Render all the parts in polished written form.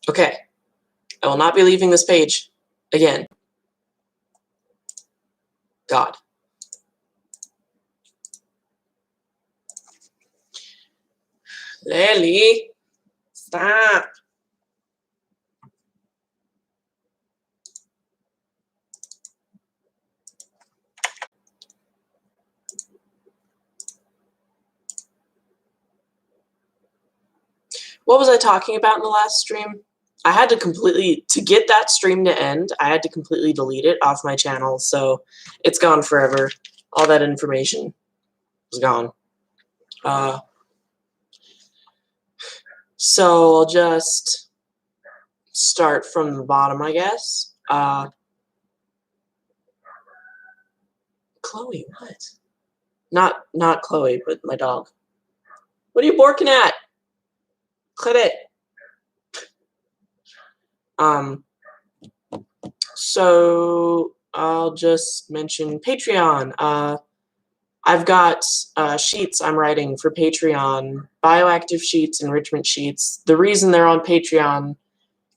Okay. I will not be leaving this page again. God. Lily, stop. What was I talking about in the last stream? I had to to get that stream to end, I had to completely delete it off my channel, so it's gone forever. All that information was gone. So I'll just start from the bottom, I guess. Chloe, what? Not Chloe, but my dog. What are you barking at? Quit it. So I'll just mention Patreon. I've got sheets I'm writing for Patreon, bioactive sheets, enrichment sheets. The reason they're on Patreon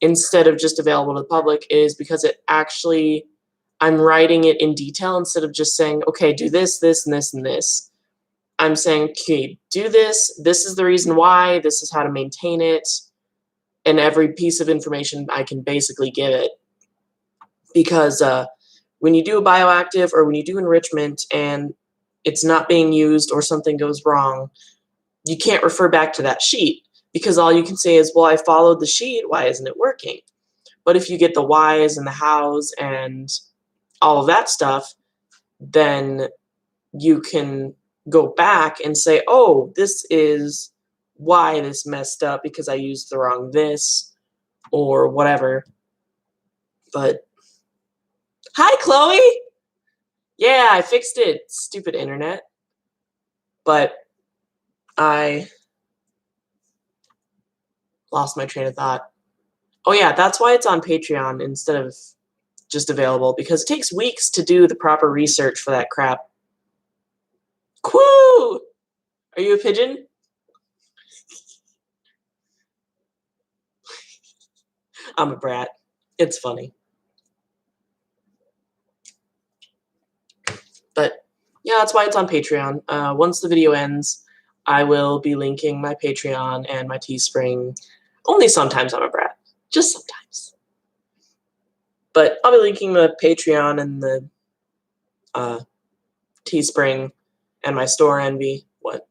instead of just available to the public is because it actually, I'm writing it in detail instead of just saying, okay, do this, this, and this, and this. I'm saying, okay, do this, this is the reason why, this is how to maintain it, and every piece of information I can basically give it. Because when you do a bioactive or when you do enrichment and it's not being used or something goes wrong, you can't refer back to that sheet because all you can say is, well, I followed the sheet, why isn't it working? But if you get the whys and the hows and all of that stuff, then you can go back and say, oh, this is why this messed up because I used the wrong this or whatever. But hi, Chloe. Yeah, I fixed it. Stupid internet. But I lost my train of thought. Oh yeah, that's why it's on Patreon instead of just available, because it takes weeks to do the proper research for that crap. Quoo! Are you a pigeon? I'm a brat. It's funny. But yeah, that's why it's on Patreon. Once the video ends, I will be linking my Patreon and my Teespring. Only sometimes I'm a brat. Just sometimes. But I'll be linking the Patreon and the Teespring and my store envy. What?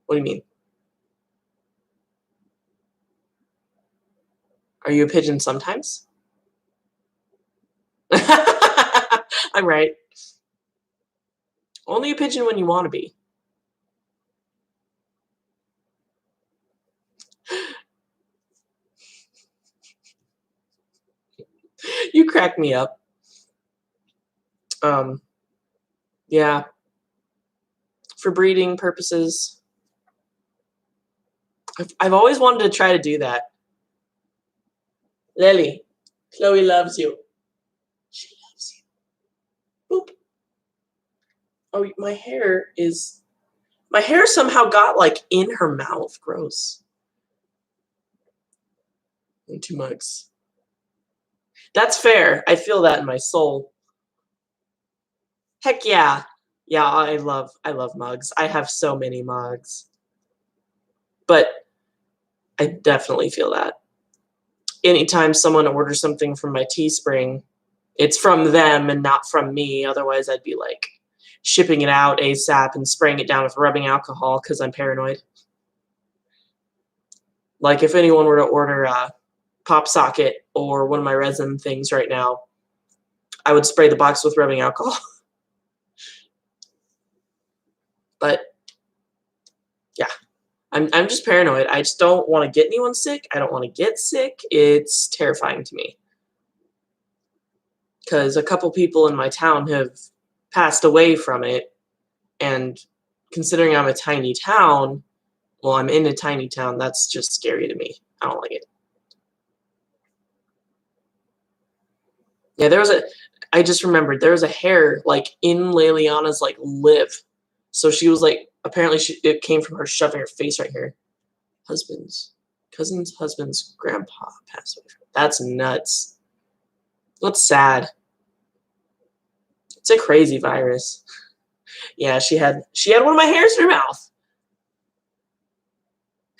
What do you mean? Are you a pigeon sometimes? I'm right. Only a pigeon when you want to be. You crack me up. Yeah. For breeding purposes. I've always wanted to try to do that. Lily, Chloe loves you. She loves you. Boop. Oh, my hair somehow got like in her mouth. Gross. And 2 mugs. That's fair. I feel that in my soul. Heck yeah. Yeah, I love mugs. I have so many mugs. But I definitely feel that. Anytime someone orders something from my Teespring, it's from them and not from me. Otherwise, I'd be like shipping it out ASAP and spraying it down with rubbing alcohol because I'm paranoid. Like if anyone were to order a pop socket or one of my resin things right now, I would spray the box with rubbing alcohol. But yeah, I'm just paranoid. I just don't want to get anyone sick. I don't want to get sick. It's terrifying to me. Because a couple people in my town have passed away from it. And considering I'm a tiny town, well, I'm in a tiny town, that's just scary to me. I don't like it. Yeah, I just remembered, there was a hair, like, in Liliana's, like, lip. So she was, like, apparently it came from her shoving her face right here. Husbands. Cousin's husband's grandpa passed away. That's nuts. What's sad? It's a crazy virus. Yeah, she had one of my hairs in her mouth.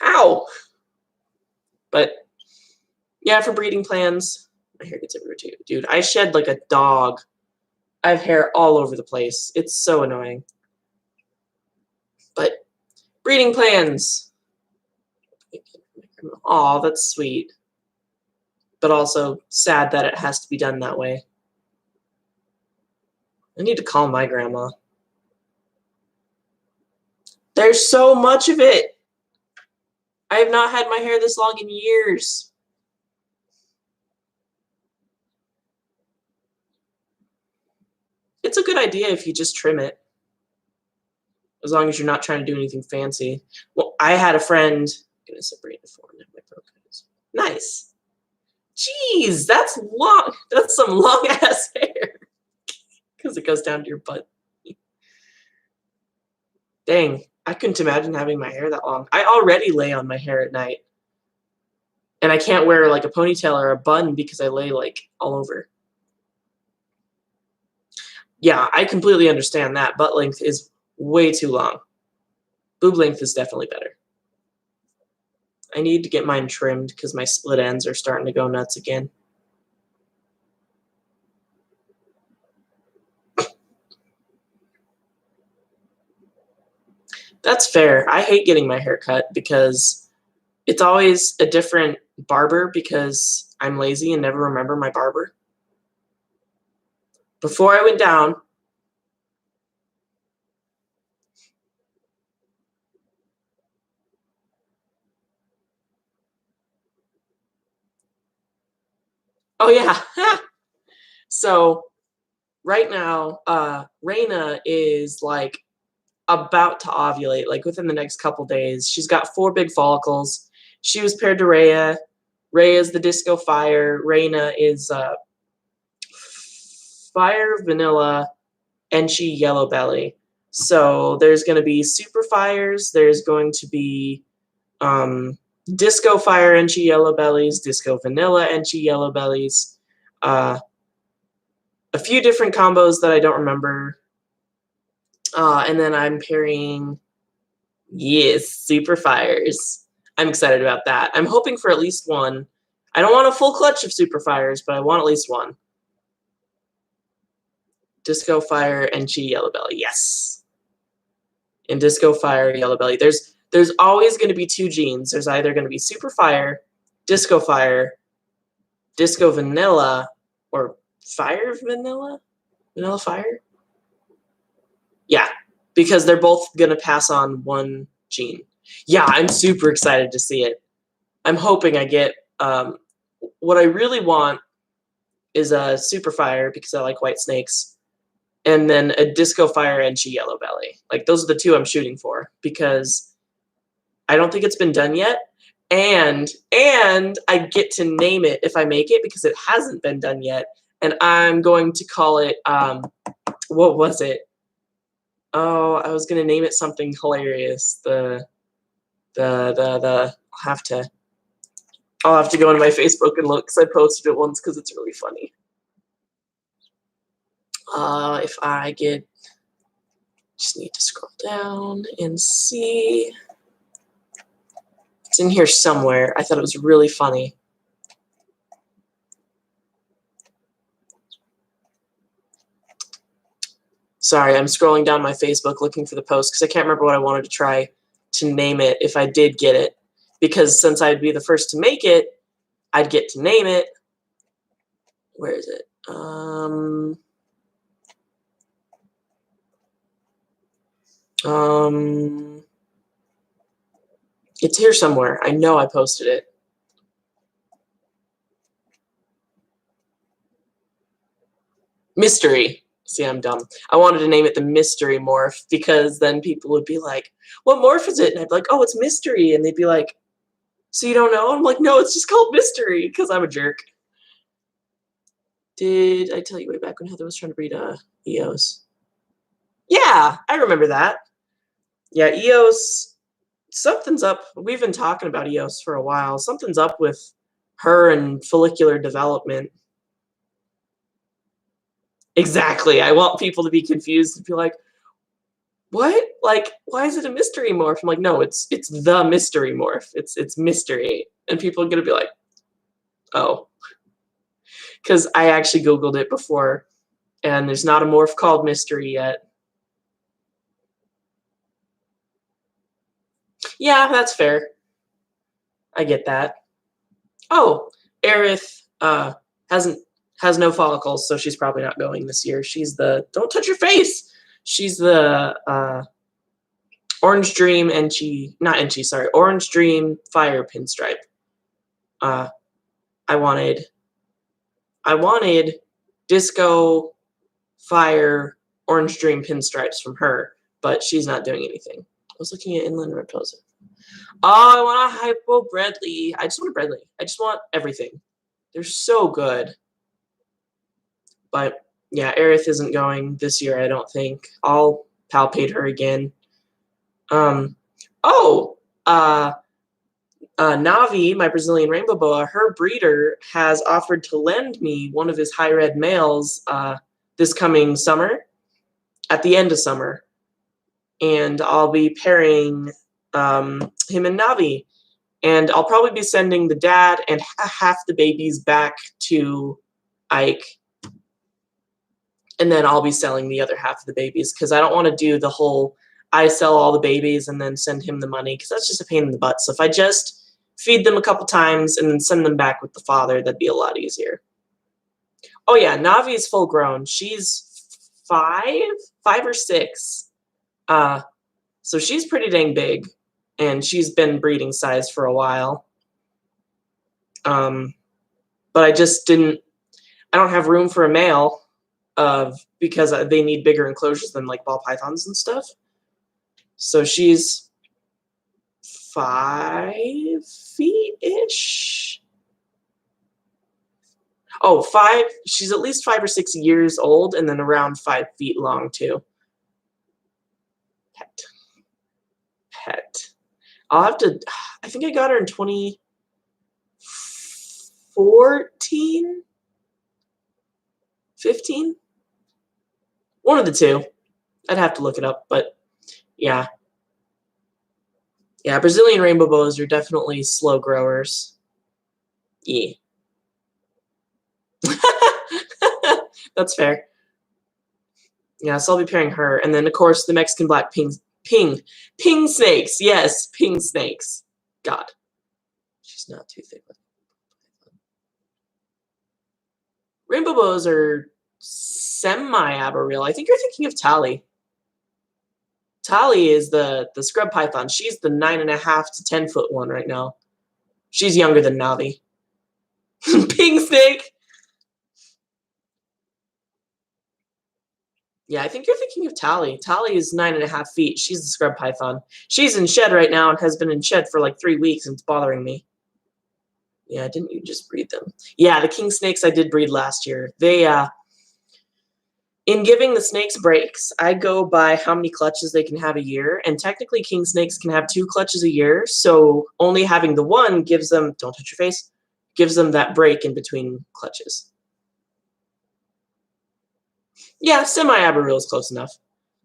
Ow! But yeah, for breeding plans, my hair gets everywhere too. Dude, I shed like a dog. I have hair all over the place. It's so annoying. But breeding plans. Aw, that's sweet. But also sad that it has to be done that way. I need to call my grandma. There's so much of it. I have not had my hair this long in years. It's a good idea if you just trim it. As long as you're not trying to do anything fancy. Well, I had a friend. I'm gonna separate the four. Nice. Jeez, that's long. That's some long ass hair. Because it goes down to your butt. Dang, I couldn't imagine having my hair that long. I already lay on my hair at night. And I can't wear like a ponytail or a bun because I lay like all over. Yeah, I completely understand that. Butt length is way too long. Boob length is definitely better. I need to get mine trimmed because my split ends are starting to go nuts again. That's fair. I hate getting my hair cut because it's always a different barber because I'm lazy and never remember my barber. Before I went down, oh yeah. So right now, Raina is like about to ovulate, like within the next couple days. She's got 4 big follicles. She was paired to Rhea. Rhea is the Disco Fire. Raina is Fire Vanilla, and she Yellow Belly. So there's going to be Super Fires. There's going to be Disco Fire and she Yellow Bellies, Disco Vanilla and she Yellow Bellies. A few different combos that I don't remember. And then I'm pairing, yes, Super Fires. I'm excited about that. I'm hoping for at least one. I don't want a full clutch of Super Fires, but I want at least one. Disco Fire and Chi Yellow Belly, yes. And Disco Fire, Yellow Belly. There's always going to be 2 genes. There's either going to be Super Fire, Disco Vanilla, or Fire Vanilla? Vanilla Fire? Yeah, because they're both going to pass on 1 gene. Yeah, I'm super excited to see it. I'm hoping I get, what I really want is a Super Fire because I like white snakes, and then a Disco Fire and Chi Yellow Belly. Like, those are the 2 I'm shooting for because I don't think it's been done yet, and I get to name it if I make it because it hasn't been done yet, and I'm going to call it, what was it? Oh, I was gonna name it something hilarious. I'll have to go into my Facebook and look because I posted it once because it's really funny. If I just need to scroll down and see. It's in here somewhere. I thought it was really funny. Sorry, I'm scrolling down my Facebook looking for the post because I can't remember what I wanted to try to name it if I did get it. Because since I'd be the first to make it, I'd get to name it. Where is it? It's here somewhere. I know I posted it. Mystery. See, I'm dumb. I wanted to name it the Mystery Morph because then people would be like, what morph is it? And I'd be like, oh, it's Mystery. And they'd be like, so you don't know? I'm like, no, it's just called Mystery because I'm a jerk. Did I tell you way back when Heather was trying to breed Eos? Yeah, I remember that. Yeah, Eos Something's up. We've been talking about EOS for a while. Something's up with her and follicular development. Exactly. I want people to be confused and be like, what? Like, why is it a mystery morph? I'm like, no, it's the mystery morph. It's mystery. And people are gonna be like, oh. Because I actually Googled it before, and there's not a morph called mystery yet. Yeah, that's fair. I get that. Oh, Aerith hasn't has no follicles, so she's probably not going this year. She's the don't touch your face. She's the Orange Dream not Enchi, sorry, Orange Dream Fire Pinstripe. Uh, I wanted Disco Fire Orange Dream Pinstripes from her, but she's not doing anything. I was looking at Inland Raposa. Oh, I want a Hypo Bredli. I just want a Bredli. I just want everything. They're so good. But yeah, Aerith isn't going this year, I don't think. I'll palpate her again. Oh, Navi, my Brazilian rainbow boa, her breeder has offered to lend me one of his high red males this coming summer, at the end of summer. And I'll be pairing him and Navi. And I'll probably be sending the dad and half the babies back to Ike. And then I'll be selling the other half of the babies because I don't want to do the whole I sell all the babies and then send him the money because that's just a pain in the butt. So if I just feed them a couple times and then send them back with the father, that'd be a lot easier. Oh yeah, Navi's full grown. She's five or six. So she's pretty dang big, and she's been breeding size for a while. But I just didn't. I don't have room for a male, because they need bigger enclosures than like ball pythons and stuff. So she's 5 feet ish. Oh, 5. She's at least 5 or 6 years old, and then around 5 feet long too. Pet. I'll have to. I think I got her in 2014, 15. One of the two. I'd have to look it up, but yeah. Yeah, Brazilian rainbow boas are definitely slow growers. Yeah. That's fair. Yeah, so I'll be pairing her. And then, of course, the Mexican black ping snakes. Yes, ping snakes. God. She's not too thick. Rainbow boas are semi-arboreal. I think you're thinking of Tally. Tally is the scrub python. She's the 9.5 to 10 foot one right now. She's younger than Navi. Ping snake. Yeah, I think you're thinking of Tally. Tally is 9.5 feet. She's the scrub python. She's in shed right now and has been in shed for like 3 weeks, and it's bothering me. Yeah, didn't you just breed them? Yeah, the king snakes I did breed last year. They, in giving the snakes breaks, I go by how many clutches they can have a year, and technically king snakes can have 2 clutches a year, so only having the one gives them, don't touch your face, gives them that break in between clutches. Yeah, semi-arboreal is close enough.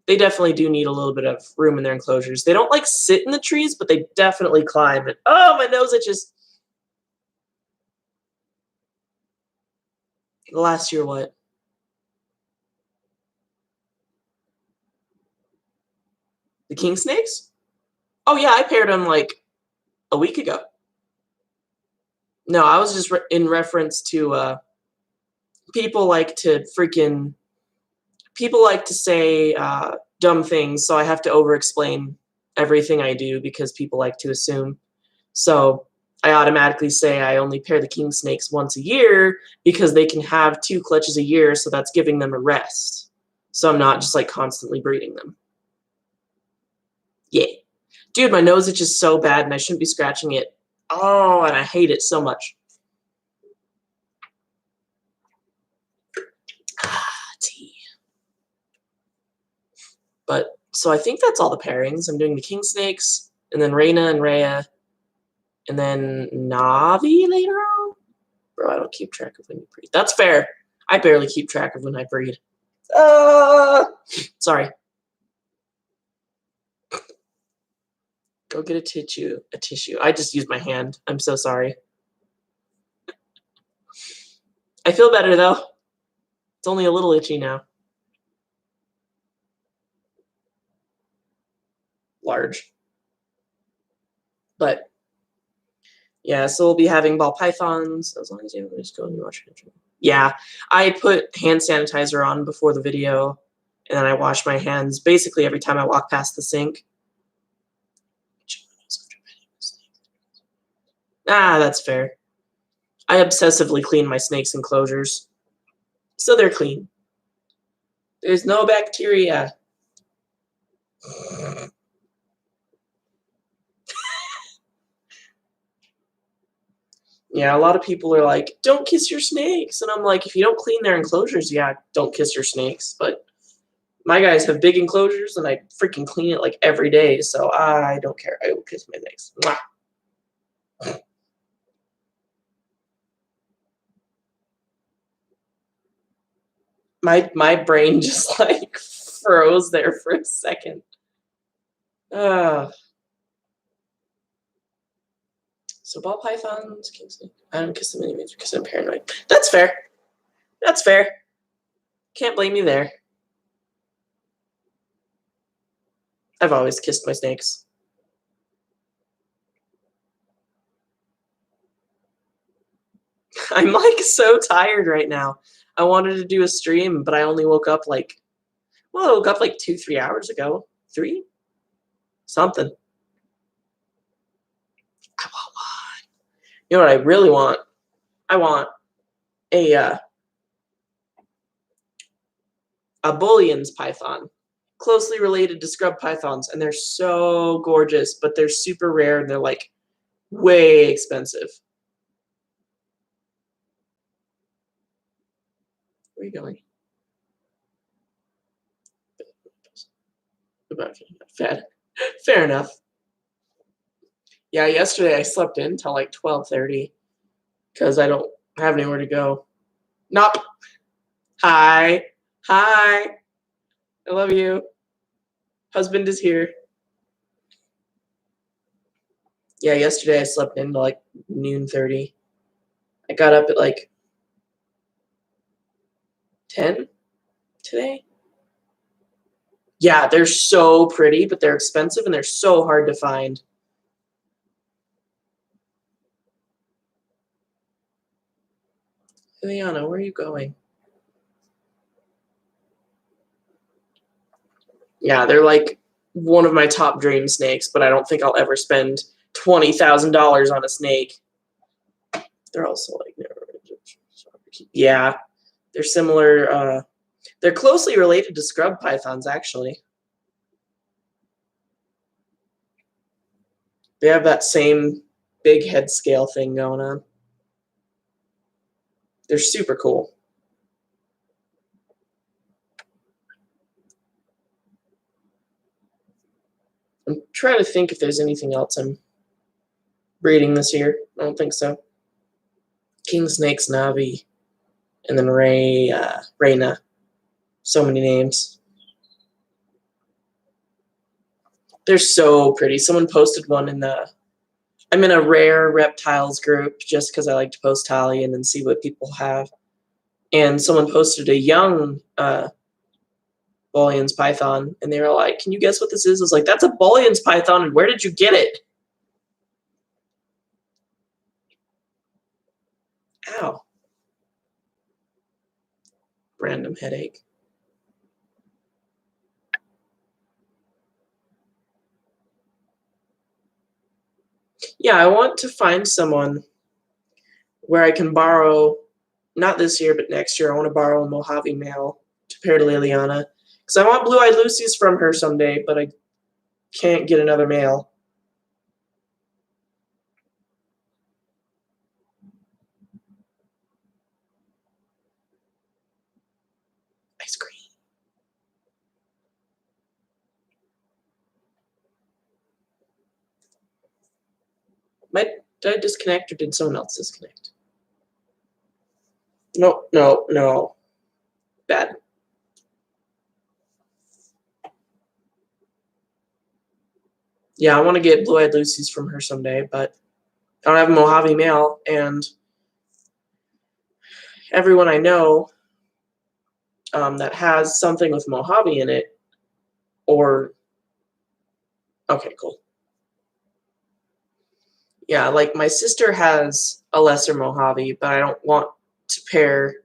They definitely do need a little bit of room in their enclosures. They don't like sit in the trees, but they definitely climb. And oh, my nose itches. Last year, what? The king snakes? Oh yeah, I paired them like a week ago. No, I was just in reference to people like to say dumb things, so I have to over-explain everything I do because people like to assume. So I automatically say I only pair the king snakes once a year because they can have 2 clutches a year, so that's giving them a rest. So I'm not just like constantly breeding them. Yeah. Dude, my nose itches so bad and I shouldn't be scratching it. Oh, and I hate it so much. Tea. But so I think that's all the pairings. I'm doing the king snakes, and then Reyna and Rhea, and then Navi later on. Bro, I don't keep track of when you breed. That's fair. I barely keep track of when I breed. Sorry. Go get a tissue. I just used my hand. I'm so sorry. I feel better though. It's only a little itchy now. Large. But yeah, so we'll be having ball pythons as long as you just go and watch it. Yeah, I put hand sanitizer on before the video, and then I wash my hands basically every time I walk past the sink. Ah, that's fair. I obsessively clean my snakes' enclosures, so they're clean. There's no bacteria. Yeah, a lot of people are like, don't kiss your snakes. And I'm like, if you don't clean their enclosures, yeah, don't kiss your snakes. But my guys have big enclosures, and I freaking clean it like every day. So I don't care. I will kiss my snakes. Mwah. My brain just like froze there for a second. So ball pythons, king snake. I don't kiss them anyways because I'm paranoid. That's fair. That's fair. Can't blame you there. I've always kissed my snakes. I'm like so tired right now. I wanted to do a stream, but I only woke up like, well, I woke up like 2-3 hours ago. 3? Something. I want one. You know what I really want? I want a Bullions python. Closely related to scrub pythons, and they're so gorgeous, but they're super rare and they're like way expensive. Where are you going? Fair enough. Yeah, yesterday I slept in till like 12:30 because I don't have anywhere to go. Nope. Hi. Hi. I love you. Husband is here. Yeah, yesterday I slept in till like noon 30. I got up at like 10 today. Yeah, they're so pretty, but they're expensive and they're so hard to find. Liana, where are you going? Yeah, they're like one of my top dream snakes, but I don't think I'll ever spend $20,000 on a snake. They're also like, yeah, they're similar. They're closely related to scrub pythons, actually. They have that same big head scale thing going on. They're super cool. I'm trying to think if there's anything else I'm breeding this year. I don't think so. King snakes, Navi, and then Reyna. So many names. They're so pretty. Someone posted one in the. I'm in a rare reptiles group just because I like to post tally and then see what people have. And someone posted a young Bullions python, and they were like, "Can you guess what this is?" I was like, "That's a Bullions python, and where did you get it?" Ow. Random headache. Yeah, I want to find someone where I can borrow, not this year, but next year, I want to borrow a Mojave male to pair to Liliana. Because I want blue-eyed Lucy's from her someday, but I can't get another male. Ice cream. Did I disconnect or did someone else disconnect? No, no, no. Bad. Yeah, I want to get Blue-Eyed Lucy's from her someday, but I don't have a Mojave mail, and everyone I know that has something with Mojave in it, or okay, cool. Yeah, like my sister has a lesser Mojave, but I don't want to pair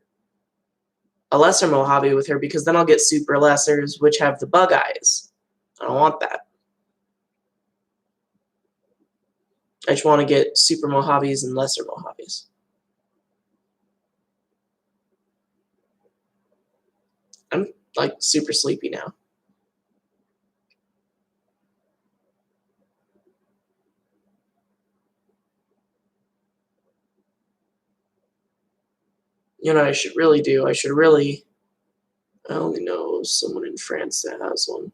a lesser Mojave with her because then I'll get super lessers, which have the bug eyes. I don't want that. I just want to get super Mojaves and lesser Mojaves. I'm like super sleepy now. You know what I should really do? I only know someone in France that has one.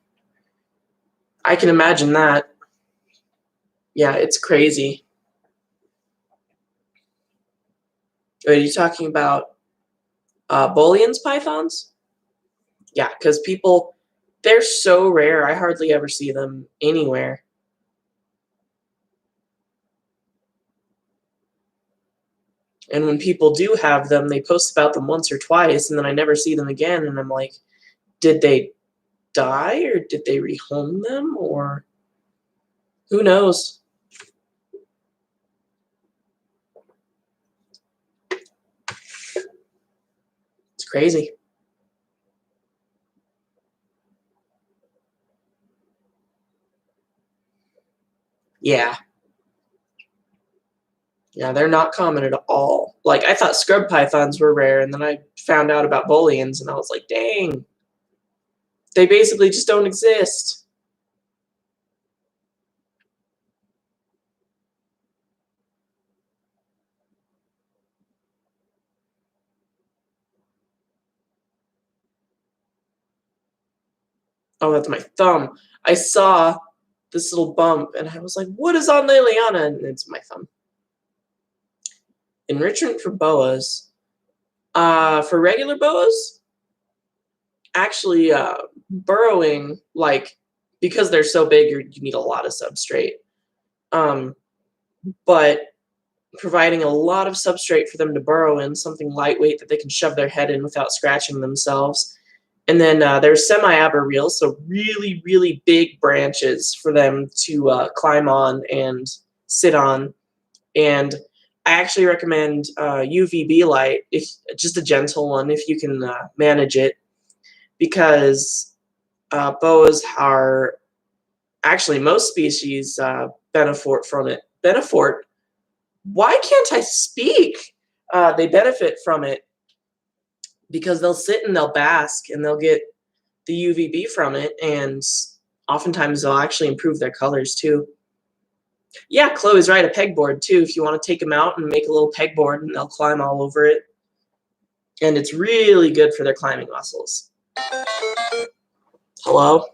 I can imagine that. Yeah, it's crazy. Are you talking about Boolean's pythons? Yeah, because they're so rare. I hardly ever see them anywhere. And when people do have them, they post about them once or twice, and then I never see them again. And I'm like, did they die or did they rehome them or who knows? It's crazy. Yeah. Yeah, they're not common at all. Like, I thought scrub pythons were rare, and then I found out about Booleans, and I was like, dang. They basically just don't exist. Oh, that's my thumb. I saw this little bump, and I was like, what is on Liliana? And it's my thumb. Enrichment for boas. For regular boas, actually, burrowing, like, because they're so big, you need a lot of substrate. But providing a lot of substrate for them to burrow in, something lightweight that they can shove their head in without scratching themselves. And then there's semi-arboreal, so really, really big branches for them to climb on and sit on. And I actually recommend UVB light, if just a gentle one, if you can manage it, because boas are actually most species benefit from it. Benefit. Why can't I speak? They benefit from it because they'll sit and they'll bask and they'll get the UVB from it, and oftentimes they'll actually improve their colors too. Yeah, Chloe's right, a pegboard too. If you want to take them out and make a little pegboard and they'll climb all over it. And it's really good for their climbing muscles. Hello?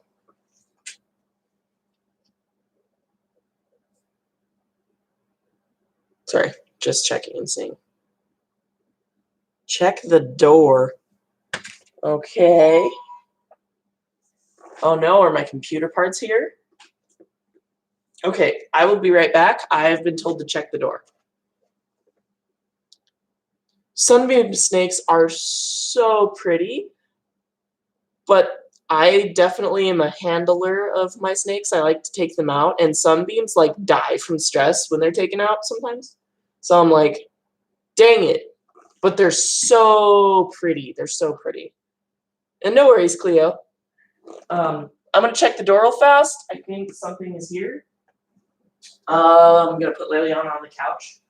Sorry, just checking and seeing. Check the door. Okay. Oh no, are my computer parts here? Okay, I will be right back. I have been told to check the door. Sunbeam snakes are so pretty, but I definitely am a handler of my snakes. I like to take them out, and sunbeams like die from stress when they're taken out sometimes. So I'm like, dang it. But they're so pretty. They're so pretty. And no worries, Cleo. I'm gonna check the door real fast. I think something is here. I'm gonna put Liliana on the couch.